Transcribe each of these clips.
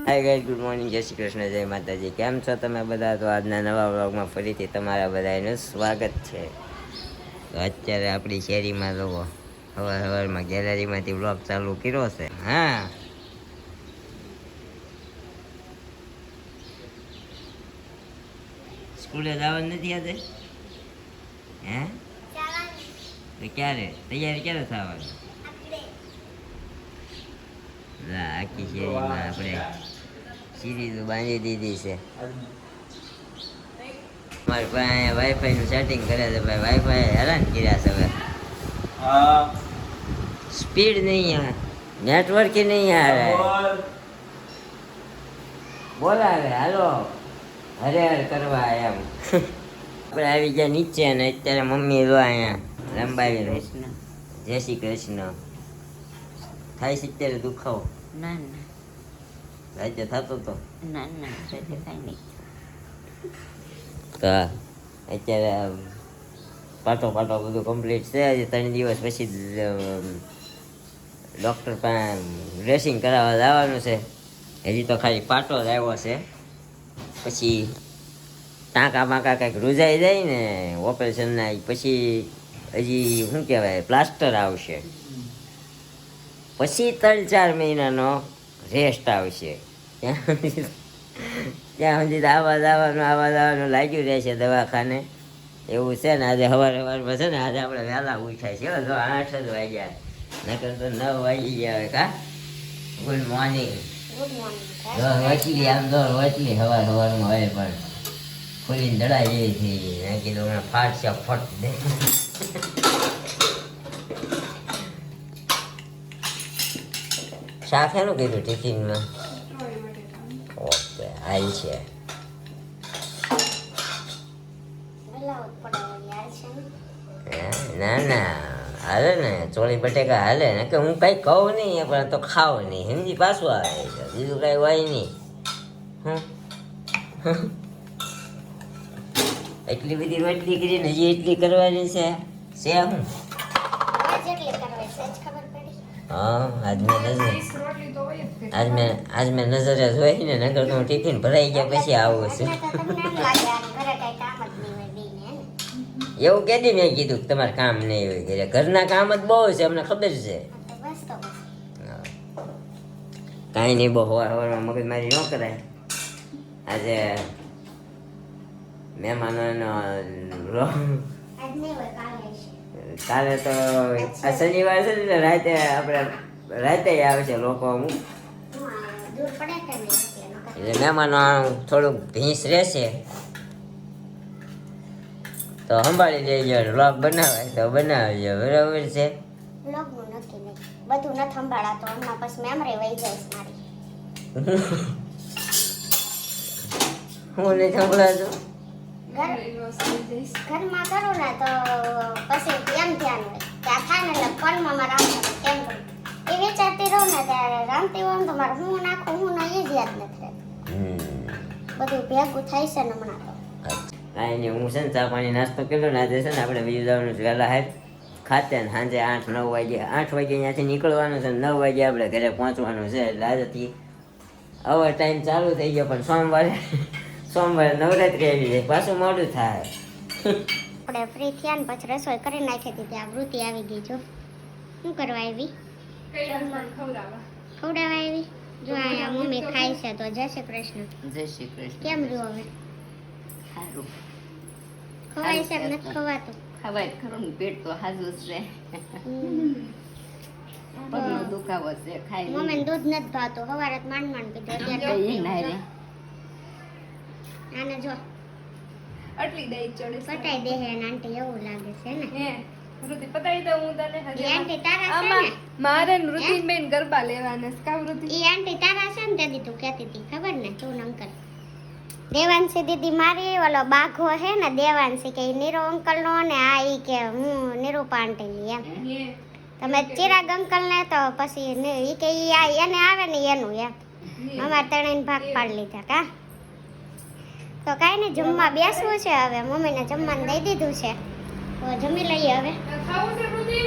Hi guys, good morning, જય શ્રી કૃષ્ણ, જય માતાજી. કેમ છો તમે બધા? તો આજના નવા વ્લોગમાં ફરીથી તમારા બધાનું સ્વાગત છે. તો અત્યારે આપણી શેરીમાં લોકો સવારમાં ગેલેરીમાંથી વ્લોગ ચાલુ કર્યો છે. હા, સ્કૂલે જવાનું નથી આજે? હે, તો ક્યારે તૈયારી ક્યારે થવાની? આખી શેરીમાં આપણે સીરીઝ બાંધી દીધી છે. મારી પાસે વાઈફાઈ નું સેટિંગ કરે છે ભાઈ. વાઈફાઈ હેરાન કર્યા છે હવે. સ્પીડ નહીં, નેટવર્ક નહીં આવે. બોલાવે હાલો હરે હર કરવા એમ. આપણે આવી ગયા નીચે ને અત્યારે મમ્મી લો અહીંયા લંબાવી કૃષ્ણ. જય શ્રી કૃષ્ણ. થાય છે અત્યારે દુખાવો? ના ના રાજ્ય થતો તો ના ના રાજ્ય કાંઈ નહીં. તો અત્યારે પાટો પાટો બધું કમ્પ્લીટ છે. હજી 3 દિવસ પછી ડૉક્ટર પાસે ડ્રેસિંગ કરાવવા જવાનું છે. હજી તો ખાલી પાટો જ આવ્યો છે. પછી ટાંકા બાંકા કંઈક રૂજાઈ જાય ને ઓપરેશનના, પછી હજી શું કહેવાય પ્લાસ્ટર આવશે. પછી 3-4 મહિનાનો રેસ્ટ આવશે. ત્યાં સુધી આવા જવાનું લાગ્યું રહેશે દવાખાને. એવું છે ને. આજે સવારમાં છે ને, આજે આપણે વહેલા ઉઠાય છે. જો 8 જ વાગ્યા, નકર તો 9 વાગી ગયા હોય. કા ગુડ મોર્નિંગ. વચલી આમ તો વચલી સવારમાં હોય પણ ખુલીને દડા જેવી થઈ ગઈ. મેં કીધું હમણાં ફાટશે ફટ દે. શાક એનું કીધું ટિફિનમાં? ઓકે, આવી છે. ના ના હાલે ને, ચોળી બટેકા હાલે ને. કે હું કઈ કહું નહીં પણ તો ખાવ નહીં, સમજી પાછું આવે છે. બીજું કઈ હોય નહીં. એટલી બધી રોટલી કરીને હજી એટલી કરવાની છે શું? હા, આજ મેં નજર જોઈ ને, નગર તો ટિફિન ભરાઈ ગયા પછી આવું છું. એવું કેદી મેં કીધું કે તમારે કામ નહીં હોય ઘરે? ઘરના કામ જ બહુ છે, અમને ખબર છે. કાંઈ નહીં, બહુ સવારમાં મગજમારી ન કરાય. આજે મહેમાનોનો કાલે તો આ શનિવાર છે એટલે રાતે આપણે રાતે આવશે લોકો અમુક, એટલે મહેમાનો થોડુંક ભીંસ રહેશે તો સંભાળી લેજો. વ્લોગ બનાવાય તો બનાવજો, બરાબર છે? વ્લોગનું નક્કી નહીં, બધું ન સંભાળાતો હમણાં પછી મેમરી વહી જાય મારી. હું નહીં સંભળાતું. ઘરમાં કરું ને તો પછી એમ ધ્યાન હોય કે આ થાય ને એટલે ફોનમાં મારે રાંધવાનું કેમ કરું એ વિચારતી રહું ને. ત્યારે રાંધતી હોઉં તો મારે હું નાખું હું ના એ જ યાદ નથી રહેતું. બધું ભેગું થાય છે ને હમણાં તો. કાંઈ નહીં, હું છે ને ચા પાણી નાસ્તો કર્યો ને. આજે છે ને આપણે બીજું જવાનું છે વહેલા હાથ ખાતે ને સાંજે 8-9 વાગે 8 વાગે અહીંયાથી નીકળવાનું છે. 9 વાગે આપણે ઘરે પહોંચવાનું છે. એટલે આજથી અવર ટાઈમ ચાલુ થઈ ગયો, પણ સોમવારે નવરાત્રી આવી જાય, પાછું મોડું થાય. આપણે ફ્રી થયા ને પછી રસોઈ કરી નાખી હતી. ત્યાં વૃત્તિ આવી ગઈ. જો શું કરવા આવી? ખવડાવવા આવી. જો અહીંયા મમ્મી ખાય છે તો જય શ્રી કૃષ્ણ. જય શ્રી કૃષ્ણ. કેમ રહ્યો હવે? સારું ખવાય છે કે નથી ખવાતું? ખવાય ખરું ને, પેટ તો હાજુ જ રહે. પગનો દુખાવો છે, ખાઈ મમ્મીને દૂધ નથી ભાવતું, સવારે માંડ માંડ પીધું. અત્યારે આને જો આટલી દહીં ચડે પટાઈ દે હે આંટી, એવું લાગે છે ને. હે ઋતિ પતાઈ દઉં હું તને એ આંટી તારા છે આમાં ને? મારે ને ઋતિબેન ગરબા લેવાના છે. કા ઋતિ? એ આંટી તારા છે ને? તેથી તું કહેતી હતી ખબર ને, તું ને અંકલ. દેવાંશી દીદી મારી ઓલો બાઘો હે ને દેવાંશી કે નીરો અંકલ નો ને આ ઈ કે હું નિરૂપા આંટી ની એમ. હે તમે ચિરાગ અંકલ ને તો પછી ઈ કે ઈ આ એને આવે ને એનું એમ. અમાર ત્રણેય ભાગ પાડી લીધા. કા તો કાંઈ નહીં, જમવા બેસવું છે હવે. મમ્મીને જમવાનું દઈ દીધું છે તો જમી લઈએ હવે. ખાવું છે ઋતિ?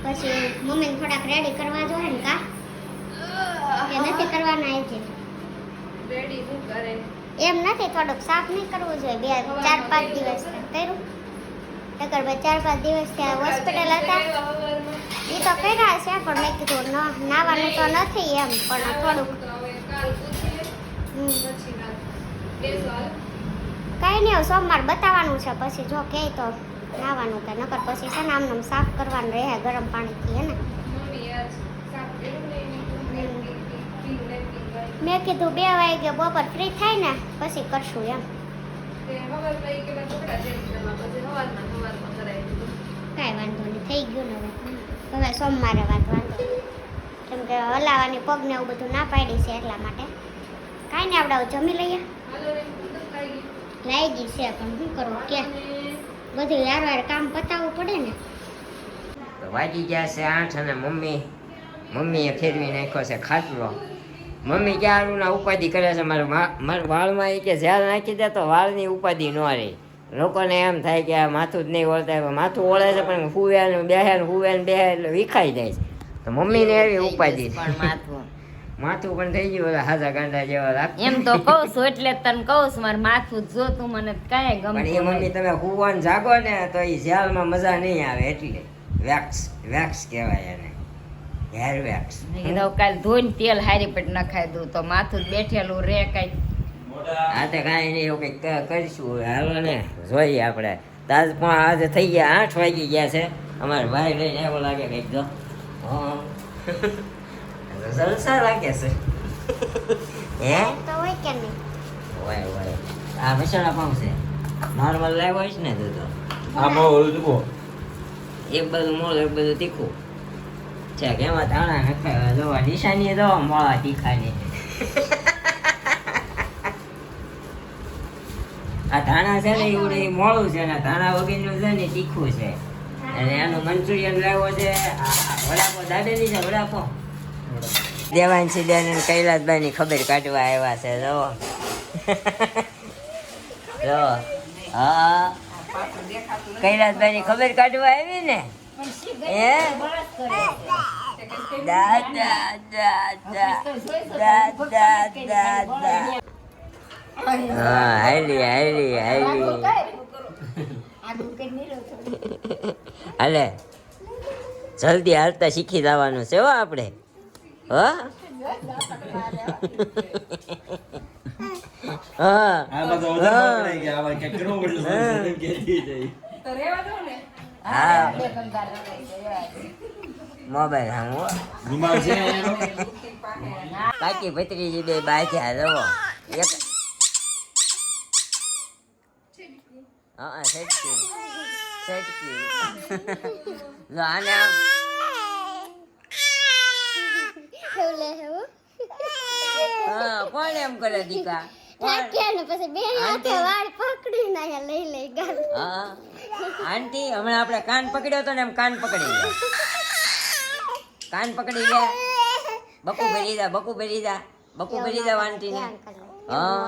પછી મમ્મીને થોડાક રેડી કરવા જોઈએ ને. કા કે કે નથી કરવાના આજે રેડી શું કરે એમ નથી, થોડુંક સાફ નહીં કરવું જોઈએ 4-5 દિવસ કર્યું નકર ભાઈ 4-5 દિવસ ત્યાં હોસ્પિટલ હતા એ તો કર્યા છે પણ મેં કીધું નાવાનું તો નથી એમ પણ થોડુંક કાલ પૂછીએ પછી રાત બેસો હાલ કાંઈ નહીં હવે સોમવાર બતાવવાનું છે પછી જો કહે તો નાવાનું કે નકર પછી છે ને આમ સાફ કરવાનું રહે ગરમ પાણીથી હે ને મમ્મી આજ સાફ કર્યું નહીં મેં કીધું 2 વાગે બપોર ફ્રી થાય ને પછી કરશું એમ તે હવાર ભાઈ કે કપડા ચેન્જ કરવા પછી હવારમાં કરાવી દીધું કાંઈ વાંધો નહીં થઈ ગયું ને હવે સોમવારે વાંધો કેમ કે હલાવાની પગને એવું બધું ના પાડી છે એટલા માટે કાંઈ નહીં આપણે જમી લઈએ હાલો રે દૂધ ખાઈ ગઈ લાગી છે પણ શું કરવું કે બધું યાર કામ પતાવવું પડે ને તો વાગી ગયા છે 8 અને મમ્મીએ ફેરવી નાખ્યો છે ખાટલો. મમ્મી ક્યારું ના ઉપાધિ કરે છે મારા વાળમાં એ કે ઝાલ નાખી દે તો વાળની ઉપાધિ ન રહે. લોકોને એમ થાય કે આ માથું જ નહીં ઓળતા, માથું ઓળે છે પણ હુવે ને બેહે એટલે વિખાઈ જાય છે. તો મમ્મીને એવી ઉપાધિ છે. પણ માથું પણ થઈ ગયું ઓલા હાજા ગાંડા જેવા લાગે. એમ તો કહું છું એટલે તને કહું છું મારું માથું જો તું મને કાંઈ પણ એ ગમતું મમ્મી તમે હુવાન જાગો ને તો એ ઝાલમાં મજા નહીં આવે એટલે વેક્સ કહેવાય એને, હેર વેક્સ. કીધું કાલ ધોઈને તેલ હારી પેટ નખાઈ દઉં તો માથું જ બેઠેલું રે કઈ આ તો કાંઈ નહીં એવું કંઈક કરીશું. હાલો ને જોઈએ આપણે. તાજ પણ આજે થઈ ગયા 8 વાગી ગયા છે. અમારા ભાઈ લઈને એવો લાગે કંઈક જો જલસા લાગે છે હે તો હોય કે નહીં હોય આ મસાલા પાઉં છે નોર્મલ લાવ્યો હોય છે ને તું તો એક બધું મોળું એક બધું તીખું છે કે એમાં ધાણા નખાય જોવા નિશાની દો મોળા તીખાની. આ ધાણા છે ને એવું મોળું છે ને ધાણા વગરનું છે ને તીખું છે અને એનું મંચુરિયન લાવ્યો છે. વડાપો દાબેલી છે વડાપો. દેવાંશી બેન અને કૈલાસભાઈ ની ખબર કાઢવા આવ્યા છે જો જો હા કૈલાસભાઈ ની ખબર કાઢવા આવી ને હે હા હાલી હાલે જલ્દી હાલતા શીખી જવાનું છે હો આપણે. મોબાઈલ કાકી ભત્રીજી બે બાજ્યા જવો એક હા સેટકી આને આમ હા કોણ એમ કરે દીકા આંટી હમણાં આપણે કાન પકડ્યો તો ને એમ કાન પકડી ગયા બકુ ભરી જા આંટી ને હા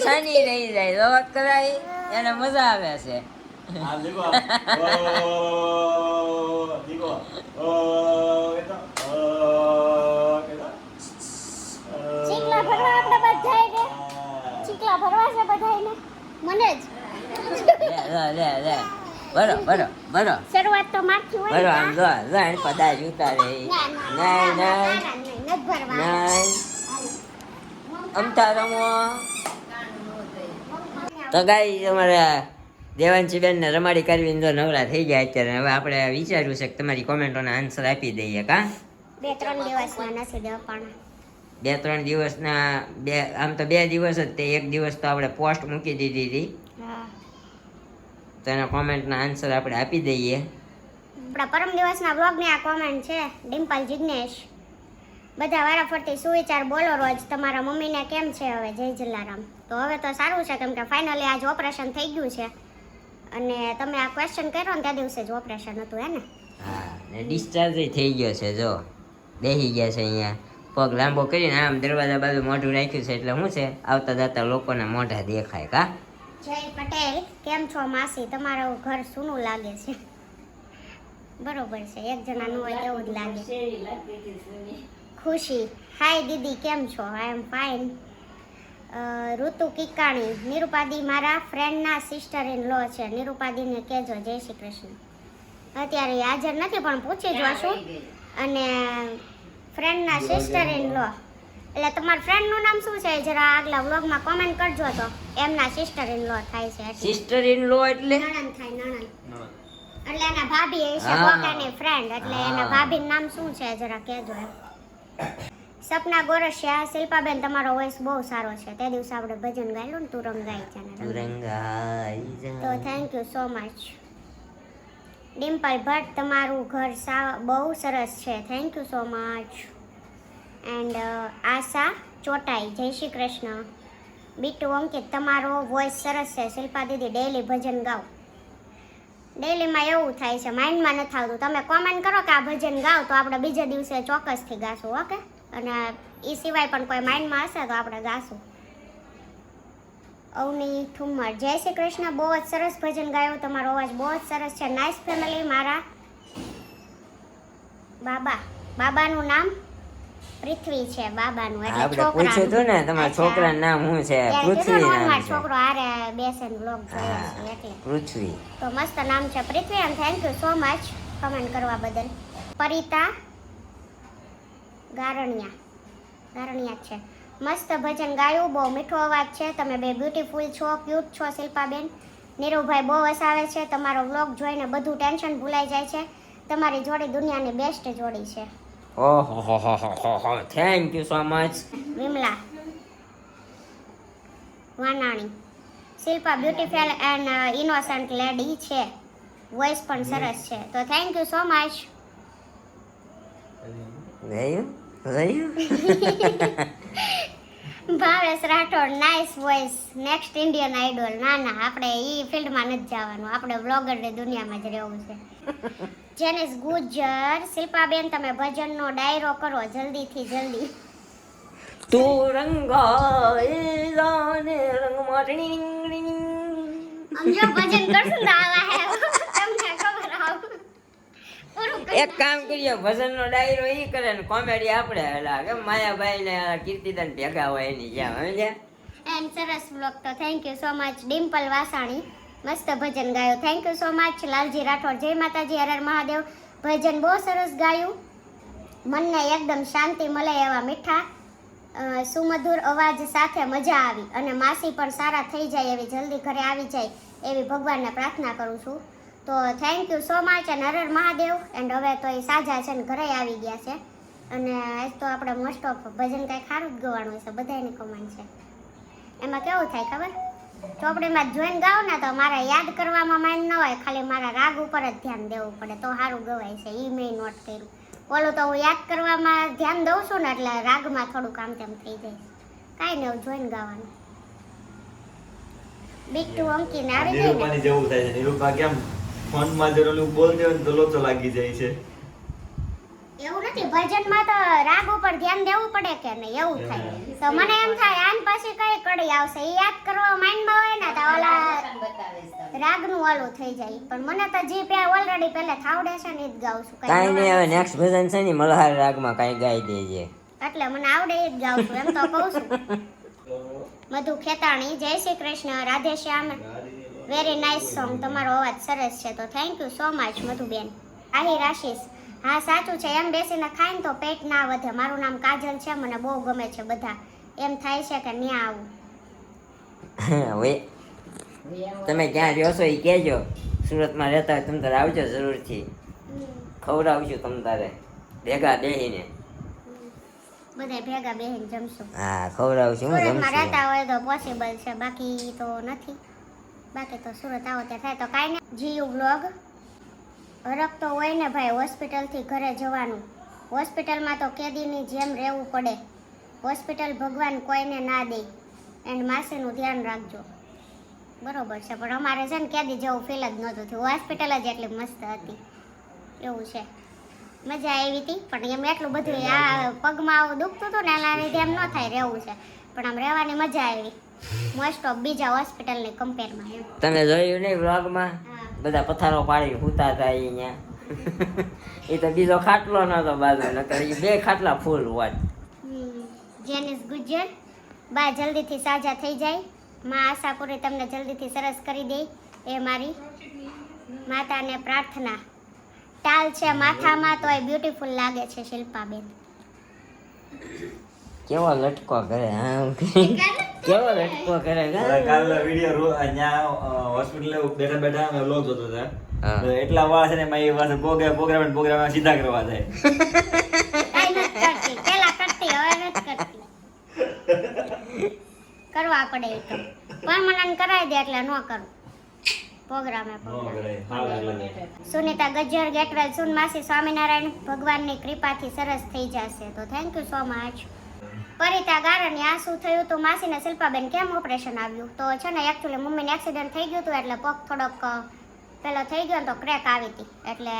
શાની રહી જાય રોત કરાય એને મજા આવે છે. ચીકલા ભરવા આપણે બધાય ને ચીકલા ભરવા છે બધાયને મને જ લે બરો શરૂઆત તો મારથી હોય બરો આમ જો જાણ પદા જૂતા રે નહીં અમતા રમો તો ગાઈ અમારા દેવાંશી બેન ને રમાડી કરવી તો નવરા થઈ ગયા અત્યારે. હવે આપણે વિચાર્યું છે કે તમારી કોમેન્ટોના આન્સર આપી દઈએ. કા 2-3 દિવસના નથી દેવાના 2-3 દિવસના આમ તો 2 દિવસ જ તે 1 દિવસ તો આપણે પોસ્ટ મૂકી દીધી હતી તો એના કોમેન્ટના આન્સર આપણે આપી દઈએ. આપણા પરમ દિવસના બ્લોગની આ કોમેન્ટ છે ડિમ્પલ જિગ્નેશ. બધા વારાફરતી સુવિચાર બોલો રોજ. તમારા મમ્મીને કેમ છે હવે? જય જલારામ. તો હવે તો સારું છે કેમ કે ફાઇનલી આજ ઓપરેશન થઈ ગયું છે અને તમે આ ક્વેશ્ચન કર્યો ને त्या દિવસે જ ઓપરેશન હતું હે ને? હા ને ડિસ્ચાર્જ થઈ ગયો છે. જો બેસી ગયા છે અહીંયા પગ લાંબો કરીને આમ દરવાજા બાજુ મોઢું રાખ્યું છે એટલે શું છે આવતા જતા લોકોના મોઢા દેખાય કા. જય પટેલ, કેમ છો માસી? તમારું ઘર સૂનું લાગે છે. બરોબર છે, એક જણા નું હોય એવું જ લાગે. ખુશી, હાય દીદી, કેમ છો? આઈ એમ ફાઇન. ઋતુ કિકાણી, નિરુપાદી મારા ફ્રેન્ડના સિસ્ટર ઇન લો છે. નિરુપાદીને કહેજો જય શ્રી કૃષ્ણ. અત્યારે હાજર નથી પણ પૂછી જોશું. અને ફ્રેન્ડના સિસ્ટર ઇન લો એટલે તમારા ફ્રેન્ડનું નામ શું છે? જરા આગલા વ્લોગમાં કોમેન્ટ કરજો. તો એમના સિસ્ટર ઇન લો થાય છે એટલે સિસ્ટર ઇન લો એટલે નણંદ થાય, નણંદ. એટલે એના ભાભી છે પોતાની ફ્રેન્ડ, એટલે એના ભાભીનું નામ શું છે જરા કહેજો એમ. સપના ગોરસિયા, શિલ્પાબેન તમારો વોઇસ બહુ સારો છે. તે દિવસે આપણે ભજન ગાયેલું ને તું રંગાઈ જાને, તો thank you so much. Dimple Bhatt, તમારું ઘર બહુ સરસ છે. Thank you so much. And Asha Chotai, જય શ્રી કૃષ્ણ. બીટુ અંકિત, તમારો વોઇસ સરસ છે. શિલ્પા દીદી ડેઈલી ભજન ગાઓ. ડેઈલીમાં એવું થાય છે, માઇન્ડમાં નથી આવતું. તમે કોમેન્ટ કરો કે આ ભજન ગાઓ તો આપણે બીજા દિવસે ચોક્કસથી ગાશું. ઓકે, અને એ સિવાય પણ કોઈ માઇન્ડમાં હશે તો આપણે ગાશું. અવની ઠુમ્મર, જય શ્રી કૃષ્ણ. બહુ જ સરસ ભજન ગાયો, તમારો અવાજ બહુ જ સરસ છે. Nice family. મારા બાબાનું નામ પૃથ્વી છે. બાબાનું એટલે આપણે પૂછ્યું હતું ને તમારા છોકરાનું નામ શું છે? પૃથ્વી નામ છે. છોકરો હારે બેસીને બ્લોગ જોયો છે એટલે પૃથ્વી. તો મસ્ત નામ છે Prithvi. And thank you so much comment કરવા બદલ. પરિતા ગારણિયા છે. મસ્ત ભજન ગાયું, બહુ મીઠો અવાજ છે. તમે બે બ્યુટીફુલ છો, ક્યુટ છો શિલ્પાબેન. નીરુભાઈ બહુ હસાવે છે. તમારો વ્લોગ જોઈને બધું ટેન્શન ભૂલાઈ જાય છે. તમારી જોડી દુનિયાની બેસ્ટ જોડી છે. ઓહો, thank you so much. Vimala Vanani, Shilpa beautiful and innocent lady છે. વોઇસ પણ સરસ છે. તો thank you so much. Bhavesh Rathod, nice voice. Next Indian idol. ના આપણે એ ફિલ્ડમાં નથી જવાનું, આપણે બ્લોગરની દુનિયામાં જ રહેવું છે. જેનિસ ગુજર, શિલ્પાબેન તમે ભજનનો ડાયરો કરો જલ્દીથી જલ્દી. તું રંગાએ જાને રંગમાં સમજો ભજન કરશું ને આવા હે તમને ખબર આવ. એક કામ કરીએ, ભજનનો ડાયરો ઈ કરે ને કોમેડી આપણે લાગે માયાભાઈ ને કીર્તિદાન ભેગા હોય એની જ્યાં સમજ્યા. એન્ડ સરસ બ્લોગ. તો thank you so much. Dimple Vasani, મસ્ત ભજન ગાયો. Thank you so much. Lalji Rathod, જય માતાજી, હર હર મહાદેવ. ભજન બહુ સરસ ગાયું. મનને એકદમ શાંતિ મળે એવા મીઠા સુમધુર અવાજ સાથે મજા આવી. અને માસી પણ સારા થઈ જાય એવી, જલ્દી ઘરે આવી જાય એવી ભગવાનને પ્રાર્થના કરું છું. તો થેન્ક યુ સો મચ અને હર હર મહાદેવ. એન્ડ હવે તો એ સાજા છે ને ઘરે આવી ગયા છે. અને આજ તો આપણે મોસ્ટ ઓફ ભજન કાંઈ ખારું જ ગવાનું છે, બધાની કમાન્ડ છે. એમાં કેવું થાય ખબર? ચોપડીમાં જોઈને ગાઓ ને તો મારે યાદ કરવામાં માઇન્ડ ન હોય, ખાલી મારા રાગ ઉપર જ ધ્યાન દેવું પડે તો સારું ગવાય છે. એ મેં નોટ કર્યું. ઓલું તો હું યાદ કરવામાં ધ્યાન દઉં છું ને એટલે રાગમાં થોડું કામ તેમ થઈ જાય. કાંઈ નહીં, એવું જોઈને ગાવાનું. બીટુ અંકીને આવી ગઈ ને નિરૂપાની જેવું થાય છે. નિરૂપા કેમ ફોનમાં જરા બોલ દે ને તો લોચો લાગી જાય છે. એવું નથી, ભજનમાં તો રાગ ઉપર ધ્યાન દેવું પડે કે નહીં, એવું થાય. તો મને એમ થાય આન પછી કઈ કડી આવશે એ યાદ કરવા માઇન્ડમાં હોય ને તો ઓલા રાગનું ઓલું થઈ જાય. પણ મને તો જે ઓલરેડી પહેલા થાવડે છે ને એ જ ગાઉં છું. કાંઈ નહીં, હવે નેક્સ્ટ ભજન છે ને મલ્હાર રાગમાં કાંઈ ગાઈ દેજે. એટલે મને આવડે એ જ ગાઉં છું, એમ તો કહું છું. મધુ ખેતાણી, જય Shri Krishna. Radhe Shyam, very nice song. તમારો અવાજ સરસ છે. તો thank you so much Madhuben. Ahir Ashish, હા સાચું છે, એમ બેસીને ખાય ને તો પેટ ના વધે. મારું નામ કાજલ છે, મને બહુ ગમે છે બધા. એમ થાય છે કે ન્યા આવું. હવે તમે ક્યાં રહ્યો છો એ કહેજો. સુરતમાં રહેતા હોય તમે તારે આવજો જરૂરથી, ખવડાવશું તમે તારે ભેગા બેહીને. બધા ભેગા બેહીને જમશું. હા ખવડાવશું. સુરતમાં રહેતા હોય તો પોસિબલ છે, બાકી તો નથી. બાકી તો સુરત આવો ત્યાં થાય તો કાંઈ નહીં. જીયુ બ્લોગ, હરખ તો હોય ને ભાઈ, હોસ્પિટલથી ઘરે જવાનું. હોસ્પિટલમાં તો કેદીની જેમ રહેવું પડે. હોસ્પિટલ ભગવાન કોઈને ના દે. એન્ડ માસીનું ધ્યાન રાખજો. બરોબર છે, પણ અમારે છે ને કેદી જેવું ફીલ જ નહોતું થયું. હોસ્પિટલ જ એટલી મસ્ત હતી એવું છે. મજા આવી હતી, પણ એમ એટલું બધું આ પગમાં આવું દુખતું હતું ને એના લીધે એમ ન થાય રહેવું છે, પણ આમ રહેવાની મજા આવી મોસ્ટ ઓફ બીજા હોસ્પિટલની કમ્પેરમાં એમ. તમે જોયું નહીં વ્લોગમાં હા. બધા પથારો પાડી સૂતા હતા અહીંયા. એ તો બીજો ખાટલો નતો બાજુ, નકર ઈ 2 ખાટલા ફૂલ હોત. જેનિસ ગુજર બા જલ્દીથી સાજા થઈ જાય, માં આશાપુરી તમને જલ્દીથી સરસ કરી દે એ મારી માતાને પ્રાર્થના. ટાલ છે માથામાં તોય બ્યુટીફુલ લાગે છે શિલ્પાબેન. કેવો લટકો કરે હા કેવો લટકો કરે કાલનો વિડિયો અહીંયા હોસ્પિટલ બેઠા બેઠા અમે વ્લોગ જોતો હતા. હા. તો એટલા વાળ છે ને એમાં એ પાસે પ્રોગ્રામ સીધા કરવા જાય. કાંઈ નથી કરતી, પેલા કરતી હવે નથી કરતી. કરવા પડે એ તો પરમનન્ટ કરાવી દે એટલે ન કરું પ્રોગ્રામે. સુનિતા ગજ્જર ગેટવેલ સુન માસી સ્વામિનારાયણ ભગવાનની કૃપાથી સરસ થઈ જશે, તો થેન્ક યુ સો મચ. પરિતા ગારણી આ શું થયું હતું માસીને શિલ્પાબેન કેમ ઓપરેશન આવ્યું? તો છે ને એકચ્યુઅલી મમ્મીને એક્સિડન્ટ થઈ ગયું હતું એટલે પગ થોડોક પેલો થઈ ગયો ને તો ક્રેક આવી હતી એટલે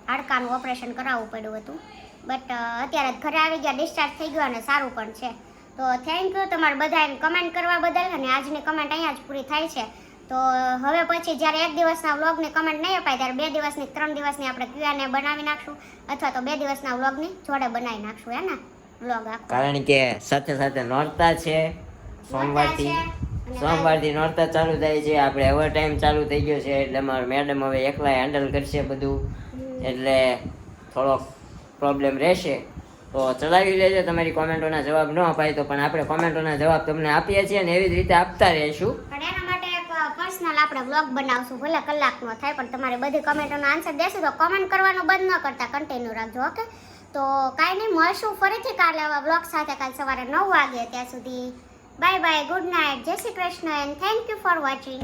હાડકાનું ઓપરેશન કરાવવું પડ્યું હતું, બટ અત્યારે જ ઘરે આવી ગયા, ડિસ્ચાર્જ થઈ ગયો અને સારું પણ છે. તો થેન્ક યુ તમારા બધાને કમેન્ટ કરવા બદલ, અને આજની કમેન્ટ અહીંયા જ પૂરી થાય છે. તો હવે પછી જ્યારે 1 દિવસના વ્લોગની કમેન્ટ નહીં અપાય ત્યારે 2 દિવસની 3 દિવસની આપણે Q&A બનાવી નાખશું, અથવા તો 2 દિવસના વ્લોગની જોડે બનાવી નાખશું હે ને વ્લોગ આખો. કારણ કે સાથે સાથે નોરતા છે, સોમવારથી નોરતા ચાલુ થાય છે. આપણે ઓવર ટાઈમ ચાલુ થઈ ગયો છે એટલે મારા મેડમ હવે એકલા હેન્ડલ કરશે બધું, એટલે થોડોક પ્રોબ્લેમ રહેશે. તો ચલાવી લેજો. તમારી કોમેન્ટોના જવાબ ન અપાય તો પણ આપણે કોમેન્ટોના જવાબ તમને આપીએ છીએ અને એવી જ રીતે આપતા રહીશું. પણ એના માટે એક પર્સનલ આપણે વ્લોગ બનાવશું, ભલે કલાકનો થાય પણ તમારી બધી કમેન્ટોનો આન્સર દેશું તો કમેન્ટ કરવાનું બંધ ન કરતા, કન્ટિન્યુ રાખજો. ઓકે, તો કાંઈ નહીં, મળશું ફરીથી કાલે આવા વ્લોગ સાથે. કાલ સવારે 9 વાગે. ત્યાં સુધી બાય બાય, ગુડ નાઇટ, જય Shri Krishna and thank you for watching.